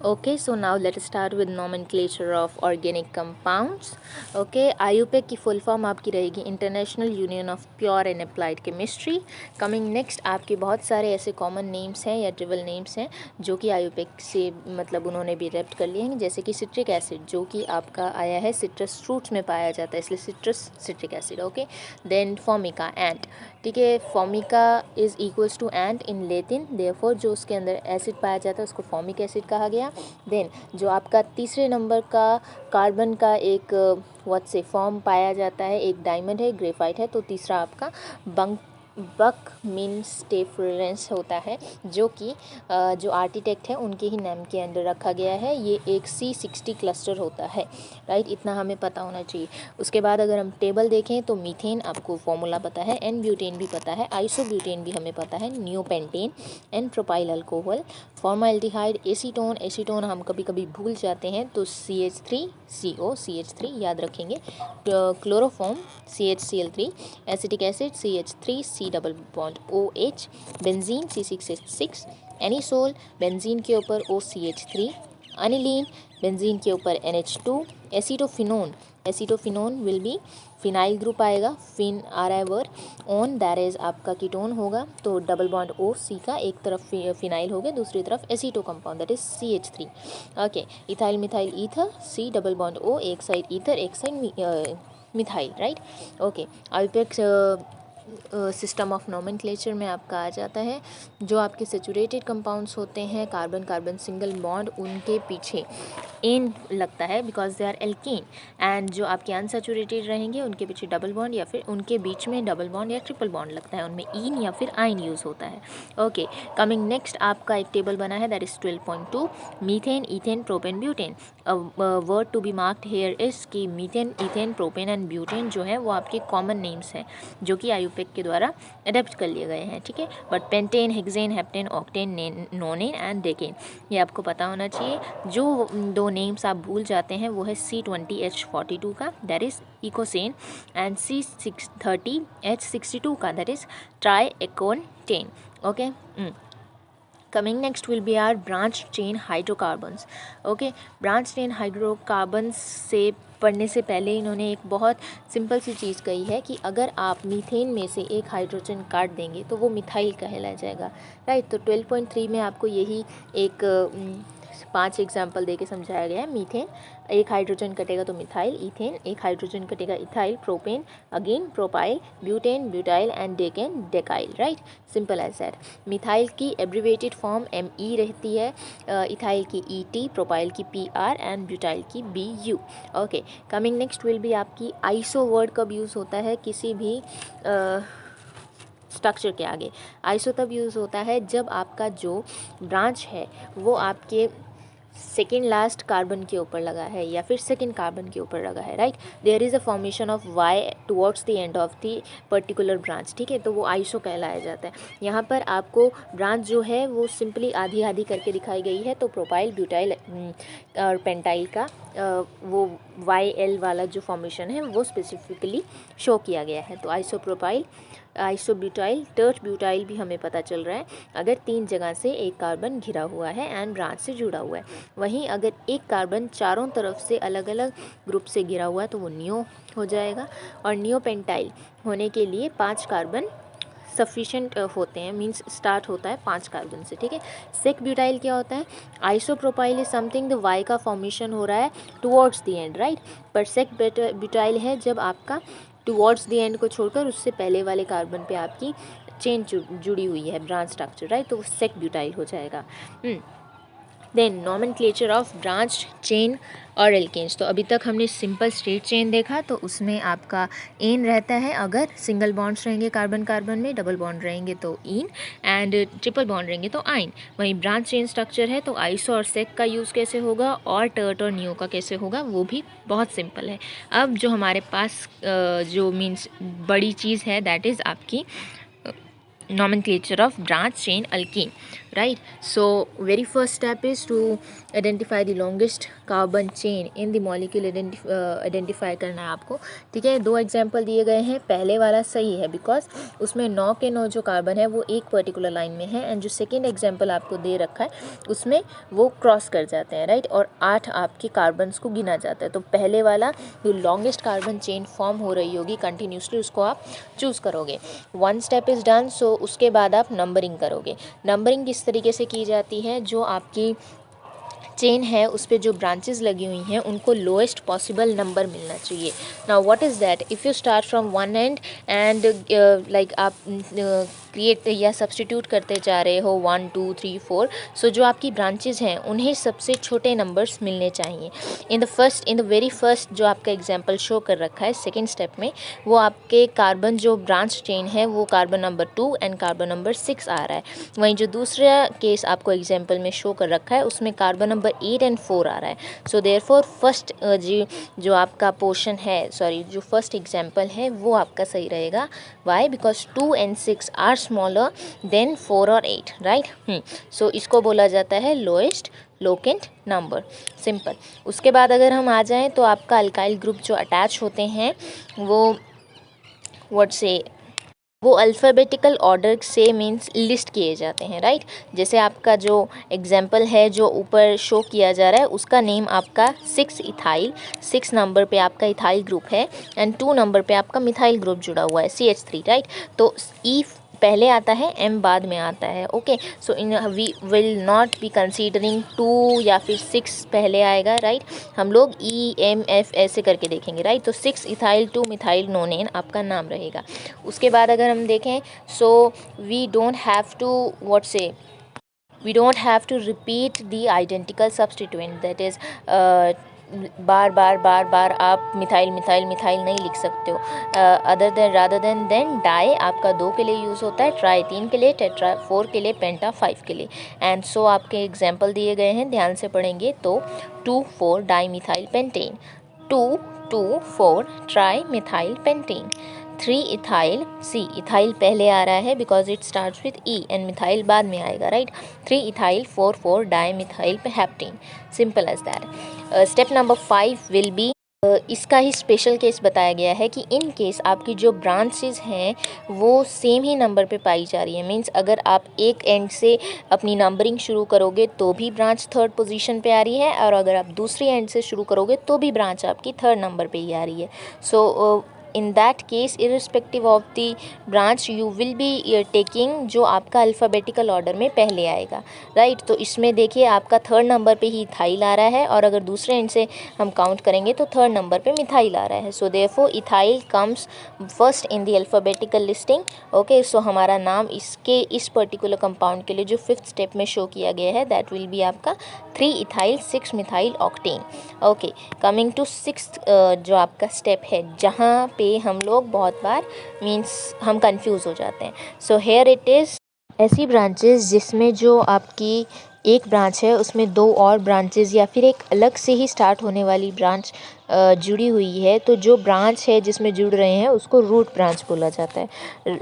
Okay, so now let us start with nomenclature of organic compounds. Okay, IUPAC की full form आपकी रहेगी international union of pure and applied chemistry. Coming next आपके बहुत सारे ऐसे common names हैं या ट्रिबल नेम्स हैं जो कि IUPAC से मतलब उन्होंने भी रेप्ट कर लिए हैं, जैसे कि सिट्रिक एसिड जो कि आपका आया है सिट्रस फ्रूट्स में पाया जाता है, इसलिए citric acid. Okay, then formica ant, ठीक है, formica is equals to ant in Latin, therefore जो उसके अंदर एसिड पाया जाता है उसको फॉर्मिक एसिड कहा गया। देन जो आपका तीसरे नंबर का कार्बन का एक व्हाट से फॉर्म पाया जाता है, एक डायमंड है, ग्रेफाइट है, तो तीसरा आपका बकमिन्स्टेफरेंस होता है जो कि जो आर्किटेक्ट है उनके ही नाम के अंदर रखा गया है। ये एक C60 क्लस्टर होता है, राइट, इतना हमें पता होना चाहिए। उसके बाद अगर हम टेबल देखें तो मीथेन आपको फॉर्मूला पता है, एन ब्यूटेन भी पता है, आइसोब्यूटेन भी हमें पता है, neopentane, n propyl alcohol, formaldehyde, acetone हम कभी कभी भूल जाते हैं तो CH3CO CH3 याद रखेंगे, chloroform CHCl3, acetic acid CH3C double bond OH, benzene C6H6, anisole benzene के ऊपर OCH3, अनिलीन बेंजीन के ऊपर NH2, acetophenone will be phenyl group आएगा, फिन आ रहा है वर्ड, ऑन दैट इज आपका कीटोन होगा, तो डबल बॉन्ड OC का एक तरफ फिनाइल हो गया, दूसरी तरफ aceto compound that is CH3। Okay, ethyl methyl ether, C double bond O, एक साइड ईथर एक side methyl, right. Okay, IUPAC system of nomenclature में आपका आ जाता है। जो आपके सेचुरेटेड कंपाउंड्स होते हैं, कार्बन कार्बन सिंगल बॉन्ड, उनके पीछे एन लगता है because they are alkane, and जो आपके अनसेचुरेटेड रहेंगे उनके पीछे डबल बॉन्ड या फिर उनके बीच में डबल बॉन्ड या ट्रिपल बॉन्ड लगता है, उनमें ईन या फिर आइन यूज़ होता है। ओके, कमिंग नेक्स्ट आपका एक टेबल बना है that is 12.2, methane ethane propane butane. Word to be marked here is कि methane ethane propane and butane जो है वो आपके कॉमन नेम्स हैं जो कि IUPAC के द्वारा अडेप्ट कर लिए गए हैं, ठीक है। But pentane, hexane, heptane, octane, नोनेन and decane ये आपको पता होना चाहिए। जो दो नेम्स आप भूल जाते हैं वो है C20H42 का दैट इज इकोसेन, एंड C30H62 का that is triacontane. Okay, coming next will be our branch chain hydrocarbons. Okay, branch chain hydrocarbons से पढ़ने से पहले इन्होंने एक बहुत सिंपल सी चीज़ कही है कि अगर आप मीथेन में से एक हाइड्रोजन काट देंगे तो वो मिथाइल कहला जाएगा, राइट। तो 12.3 में आपको यही एक 5 एग्जाम्पल दे के समझाया गया है। मीथेन, एक हाइड्रोजन कटेगा तो मिथाइल, इथेन, एक हाइड्रोजन कटेगा ethyl, propane, again propyl, butane, butyl and decane, decyl, right, simple as that. Methyl की एब्रीवेटेड फॉर्म ME रहती है, इथाइल की ET, प्रोपाइल की PR एंड ब्यूटाइल की BU। Okay, coming next will be आपकी iso word कब use होता है किसी भी स्ट्रक्चर के आगे। आइसो तब यूज़ होता है जब आपका जो ब्रांच है वो आपके सेकेंड लास्ट कार्बन के ऊपर लगा है या फिर सेकेंड कार्बन के ऊपर लगा है, right. There is a formation of Y towards the end of the particular branch, ठीक है, तो वो आइसो कहलाया जाता है। यहाँ पर आपको ब्रांच जो है वो सिंपली आधी आधी करके दिखाई गई है, तो प्रोपाइल, ब्यूटाइल और पेंटाइल का वो YL वाला जो फॉर्मेशन है वो स्पेसिफिकली शो किया गया है। तो आइसोप्रोपाइल, आइसोब्यूटाइल, टर्च ब्यूटाइल भी हमें पता चल रहा है अगर 3 जगह से एक कार्बन घिरा हुआ है एंड ब्रांच से जुड़ा हुआ है। वहीं अगर एक कार्बन चारों तरफ से अलग अलग ग्रुप से घिरा हुआ है तो वो नियो हो जाएगा, और नियोपेंटाइल होने के लिए 5 कार्बन सफिशेंट होते हैं, मींस स्टार्ट होता है 5 कार्बन से, ठीक है। सेक ब्यूटाइल क्या होता है? Isopropyl is something the Y का फॉर्मेशन हो रहा है टुवर्ड्स द एंड, राइट, पर सेक ब्यूटाइल है जब आपका टुवर्ड्स द एंड को छोड़कर उससे पहले वाले कार्बन पे आपकी चेन जुड़ी हुई है, ब्रांच स्ट्रक्चर, राइट, तो वो सेक ब्यूटाइल हो जाएगा। Then nomenclature of branch chain और एल्केन्स। तो अभी तक हमने सिंपल स्ट्रेट चेन देखा, तो उसमें आपका एन रहता है अगर सिंगल बॉन्ड्स रहेंगे कार्बन कार्बन में, डबल बॉन्ड रहेंगे तो इन, एंड ट्रिपल बॉन्ड रहेंगे तो आइन। वहीं ब्रांच चेन स्ट्रक्चर है तो आइसो और सेक का यूज़ कैसे होगा और टर्ट और नियो का कैसे होगा वो भी बहुत सिंपल है। अब जो हमारे पास जो मीन्स बड़ी चीज़ है दैट इज़ आपकी nomenclature of branch chain alkene, right? So very first step is to identify the longest carbon chain in the molecule. identify करना है आपको, ठीक है। 2 एग्जाम्पल दिए गए हैं, पहले वाला सही है बिकॉज उसमें 9 के 9 जो कार्बन है वो एक पर्टिकुलर लाइन में है, एंड जो सेकेंड एग्जाम्पल आपको दे रखा है उसमें वो क्रॉस कर जाते हैं, राइट, और 8 आपके कार्बन्स को गिना जाता है। तो पहले वाला जो लॉन्गेस्ट कार्बन चेन फॉर्म हो रही होगी कंटिन्यूसली, उसको आप चूज़ करोगे। 1 स्टेप इज़ डन। सो उसके बाद आप नंबरिंग करोगे। नंबरिंग किस तरीके से की जाती है, जो आपकी चेन है उस पर जो ब्रांचेस लगी हुई हैं उनको लोएस्ट पॉसिबल नंबर मिलना चाहिए। Now what is that, if you start from one and and like आप क्रिएट या सब्सटीट्यूट करते जा रहे हो 1 2 3 4, सो जो आपकी ब्रांचेस हैं उन्हें सबसे छोटे नंबर्स मिलने चाहिए। इन द वेरी फर्स्ट जो आपका एग्जाम्पल शो कर रखा है सेकेंड स्टेप में, वो आपके कार्बन जो ब्रांच चेन है वो carbon number 2 and carbon number 6 आ रहा है। वहीं जो दूसरा केस आपको एग्जाम्पल में शो कर रखा है उसमें कार्बन नंबर 8 एंड 4 आ रहा है। सो देयरफॉर फर्स्ट जो आपका पोर्शन है, सॉरी जो फर्स्ट एग्जाम्पल है वो आपका सही रहेगा। Y, because 2 and 6 are smaller than 4 और 8, राइट। सो इसको बोला जाता है लोएस्ट लोकेंट नंबर, सिंपल। उसके बाद अगर हम आ जाएं तो आपका अल्काइल ग्रुप जो अटैच होते हैं वो अल्फ़ाबेटिकल ऑर्डर से मीन्स लिस्ट किए जाते हैं, राइट। जैसे आपका जो एग्जाम्पल है जो ऊपर शो किया जा रहा है उसका नेम आपका 6 इथाइल, 6 नंबर पे आपका इथाइल ग्रुप है एंड 2 नंबर पे आपका मिथाइल ग्रुप जुड़ा हुआ है CH3, राइट। तो ई पहले आता है, M बाद में आता है, ओके। सो इन we will not be considering 2 या फिर 6 पहले आएगा, राइट। हम लोग EMF ऐसे करके देखेंगे, राइट। तो 6 इथाइल 2 मिथाइल नोनेन आपका नाम रहेगा। उसके बाद अगर हम देखें, so we don't have to repeat the identical substituent, that is बार बार आप मिथाइल नहीं लिख सकते हो। रादर देन डाई आपका 2 के लिए यूज़ होता है, ट्राई 3 के लिए, टेट्रा 4 के लिए, पेंटा 5 के लिए। एंड सो आपके एग्जाम्पल दिए गए हैं, ध्यान से पढ़ेंगे तो 2,4 di methyl pentane, 2,2,4 tri methyl pentane, 3 ethyl, see ethyl पहले आ रहा है because it starts with E and methyl बाद में आएगा, right. 3 ethyl 4,4 di methyl heptane, simple as that. Step number 5 will be, इसका ही स्पेशल केस बताया गया है कि इन केस आपकी जो ब्रांचेस हैं वो सेम ही नंबर पे पाई जा रही है, मींस अगर आप एक एंड से अपनी नंबरिंग शुरू करोगे तो भी ब्रांच 3rd पोजीशन पे आ रही है, और अगर आप दूसरी एंड से शुरू करोगे तो भी ब्रांच आपकी 3rd नंबर पे ही आ रही है। So in that case irrespective of the branch you will be taking जो आपका अल्फ़ाबेटिकल ऑर्डर में पहले आएगा, राइट। तो इसमें देखिए आपका 3rd नंबर पे ही इथाइल आ रहा है, और अगर दूसरे एंड से हम काउंट करेंगे तो 3rd नंबर पे मिथाइल आ रहा है। So therefore ethyl comes first in the alphabetical listing, okay. सो हमारा नाम इस पर्टिकुलर कंपाउंड के लिए जो 5th स्टेप में शो किया गया है दैट विल बी आपका 3 ethyl 6 methyl octane, okay. Coming to 6th जो आपका स्टेप है जहाँ पे हम लोग बहुत बार मीन्स हम कंफ्यूज हो जाते हैं। सो हेयर इट इज़, ऐसी ब्रांचेस जिसमें जो आपकी एक ब्रांच है उसमें 2 और ब्रांचेस या फिर एक अलग से ही स्टार्ट होने वाली ब्रांच जुड़ी हुई है, तो जो ब्रांच है जिसमें जुड़ रहे हैं उसको रूट ब्रांच बोला जाता है,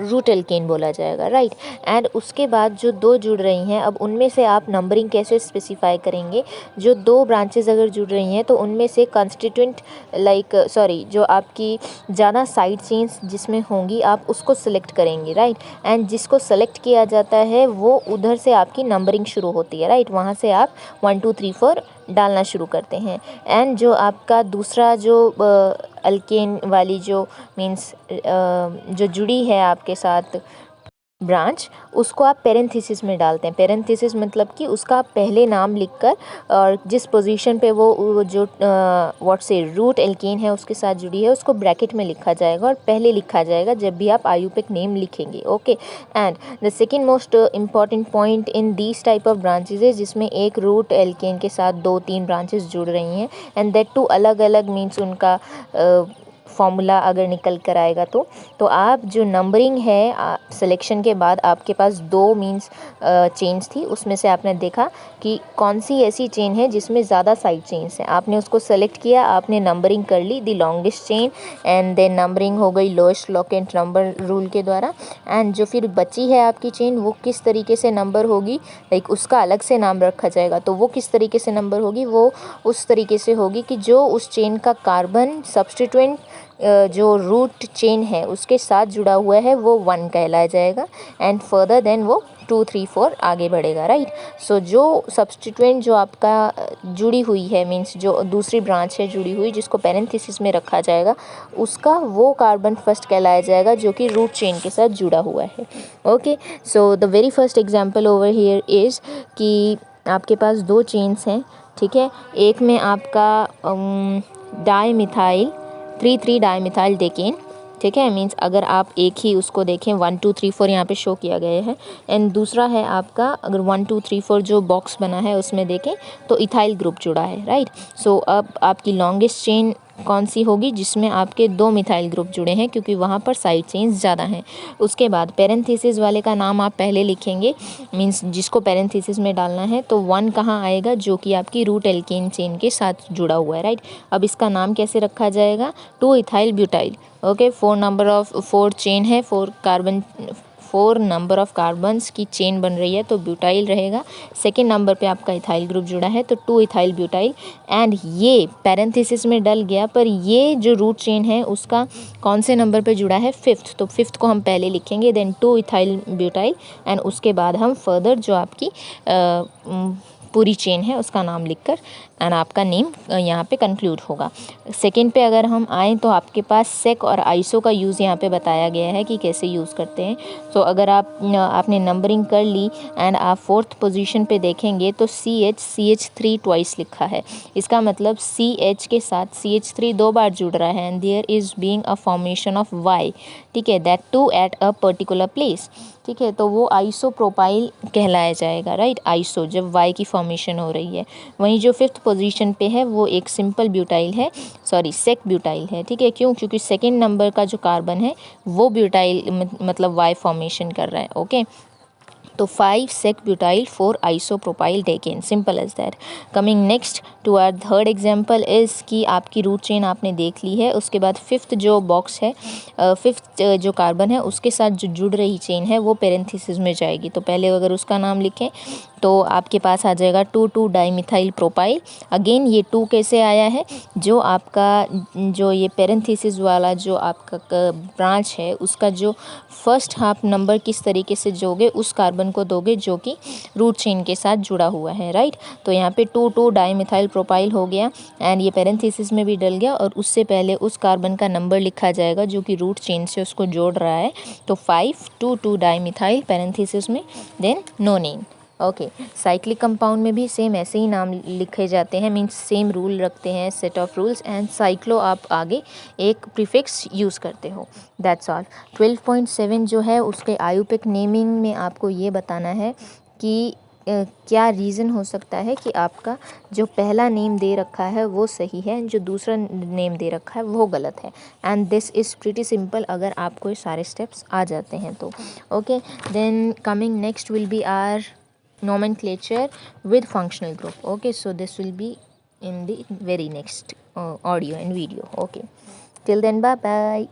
रूट एल्केन बोला जाएगा, राइट। एंड उसके बाद जो 2 जुड़ रही हैं, अब उनमें से आप नंबरिंग कैसे स्पेसिफाई करेंगे, जो 2 ब्रांचेस अगर जुड़ रही हैं तो उनमें से कंस्टिट्यूएंट जो आपकी ज़्यादा साइड चेन्स जिसमें होंगी आप उसको सिलेक्ट करेंगे, राइट। एंड जिसको सेलेक्ट किया जाता है वो उधर से आपकी नंबरिंग शुरू होती है, राइट। वहाँ से आप 1 2 3 4 डालना शुरू करते हैं। एंड जो आपका दूसरा जो अल्केन वाली जो मीन्स जो जुड़ी है आपके साथ ब्रांच, उसको आप पेरेंथेसिस में डालते हैं। पेरेंथेसिस मतलब कि उसका पहले नाम लिखकर और जिस पोजीशन पे वो जो रूट एल्केन है उसके साथ जुड़ी है उसको ब्रैकेट में लिखा जाएगा और पहले लिखा जाएगा जब भी आप आयुपेक नेम लिखेंगे, okay. And the second most important point in these type of branches है जिसमें एक रूट एल्केन के साथ 2-3 ब्रांचेस जुड़ रही हैं, एंड दैट टू अलग अलग मीन्स उनका फॉर्मूला अगर निकल कर आएगा तो आप जो नंबरिंग है सिलेक्शन के बाद आपके पास 2 मीन्स चेन्स थी, उसमें से आपने देखा कि कौन सी ऐसी चेन है जिसमें ज़्यादा साइड चेन्स हैं, आपने उसको सेलेक्ट किया, आपने नंबरिंग कर ली the longest chain and then numbering हो गई लोएस्ट लॉकेंट नंबर रूल के द्वारा। एंड जो फिर बची है आपकी चेन वो किस तरीके से नंबर होगी, लाइक उसका अलग से नाम रखा जाएगा, तो वो किस तरीके से नंबर होगी, वो उस तरीके से होगी कि जो उस चेन का कार्बन सब्स्टिट्यूएंट जो रूट चेन है उसके साथ जुड़ा हुआ है वो 1 कहलाया जाएगा एंड फर्दर देन वो 2 3 4 आगे बढ़ेगा, राइट। सो जो सब्स्टिट्यूएंट जो आपका जुड़ी हुई है मीन्स जो दूसरी ब्रांच है जुड़ी हुई जिसको पैरेंथेसिस में रखा जाएगा उसका वो कार्बन फर्स्ट कहलाया जाएगा जो कि रूट चेन के साथ जुड़ा हुआ है। Okay, so the very first example over here is कि आपके पास 2 चेन्स हैं, ठीक है। एक में आपका डाईमिथाइल 3 डाईमिथाइल डेकेन, ठीक है, मीन्स अगर आप एक ही उसको देखें 1 2 3 4 यहाँ पे शो किया गया है एंड दूसरा है आपका अगर 1 2 3 4 जो बॉक्स बना है उसमें देखें तो इथाइल ग्रुप जुड़ा है, राइट। सो अब आपकी लॉन्गेस्ट चेन कौन सी होगी जिसमें आपके 2 मिथाइल ग्रुप जुड़े हैं क्योंकि वहाँ पर साइड चेन्स ज़्यादा हैं। उसके बाद पैरेंथेसिस वाले का नाम आप पहले लिखेंगे, मीन्स जिसको पैरेंथेसिस में डालना है तो 1 कहाँ आएगा जो कि आपकी रूट एल्केन चेन के साथ जुड़ा हुआ है, राइट। अब इसका नाम कैसे रखा जाएगा, 2 इथाइल ब्यूटाइल। ओके, 4 चेन है, 4 नंबर ऑफ कार्बन्स की चेन बन रही है तो ब्यूटाइल रहेगा। सेकेंड नंबर पे आपका इथाइल ग्रुप जुड़ा है तो 2 इथाइल ब्यूटाइल एंड ये पैरेंथेसिस में डल गया पर ये जो रूट चेन है उसका कौन से नंबर पे जुड़ा है, 5th, तो 5th को हम पहले लिखेंगे देन 2 इथाइल ब्यूटाइल एंड उसके बाद हम फर्दर जो आपकी पूरी चेन है उसका नाम लिखकर एंड आपका नेम यहाँ पे कंक्लूड होगा। सेकेंड पे अगर हम आए तो आपके पास सेक और आइसो का यूज़ यहाँ पे बताया गया है कि कैसे यूज़ करते हैं। तो अगर आपने नंबरिंग कर ली एंड आप 4th पोजीशन पे देखेंगे तो CH3 ट्वाइस लिखा है, इसका मतलब CH के साथ CH3 2 बार जुड़ रहा है and there is being a formation of Y, ठीक है, that too at a particular place, ठीक है, तो वो आइसोप्रोपाइल कहलाया जाएगा, राइट। आइसो जब Y की फॉर्मेशन हो रही है। वहीं जो 5th पोजीशन पे है वो एक सिंपल ब्यूटाइल है, सॉरी सेक ब्यूटाइल है, ठीक है, क्यों, क्योंकि सेकेंड नंबर का जो कार्बन है वो ब्यूटाइल मतलब Y फॉर्मेशन कर रहा है। ओके, तो 5 sec butyl 4 isopropyl decane, simple as that. Coming next to our third example is कि आपकी रूट चेन आपने देख ली है, उसके बाद 5th जो बॉक्स है 5th जो कार्बन है उसके साथ जो जुड़ रही चेन है वो पैरेंथेसिस में जाएगी, तो पहले अगर उसका नाम लिखें तो आपके पास आ जाएगा 2 डाईमिथाइल प्रोपाइल। अगेन ये 2 कैसे आया है, जो आपका जो ये पैरेंथेसिस वाला जो आपका ब्रांच है उसका जो फर्स्ट हाफ नंबर किस तरीके से जोगे उस कार्बन को दोगे जो कि रूट चेन के साथ जुड़ा हुआ है, राइट। तो यहाँ पे 2 डाईमिथाइल प्रोपाइल हो गया एंड ये पैरेंथेसिस में भी डल गया और उससे पहले उस कार्बन का नंबर लिखा जाएगा जो कि रूट चेन से उसको जोड़ रहा है, तो 5 2 डाईमिथाइल पैरेंथेसिस में then no name. Okay, cyclic compound में भी सेम ऐसे ही नाम लिखे जाते हैं, मीन्स सेम रूल रखते हैं, set of rules, and cyclo आप आगे एक प्रीफिक्स यूज़ करते हो, दैट्स ऑल। 12.7 जो है उसके आयुपिक नेमिंग में आपको ये बताना है कि क्या रीज़न हो सकता है कि आपका जो पहला नेम दे रखा है वो सही है, जो दूसरा नेम दे रखा है वो गलत है, and this is pretty simple अगर आपको ये सारे स्टेप्स आ जाते हैं तो। Okay, then coming next will be our nomenclature with functional group. Okay, so this will be in the very next audio and video. Okay, till then, bye bye.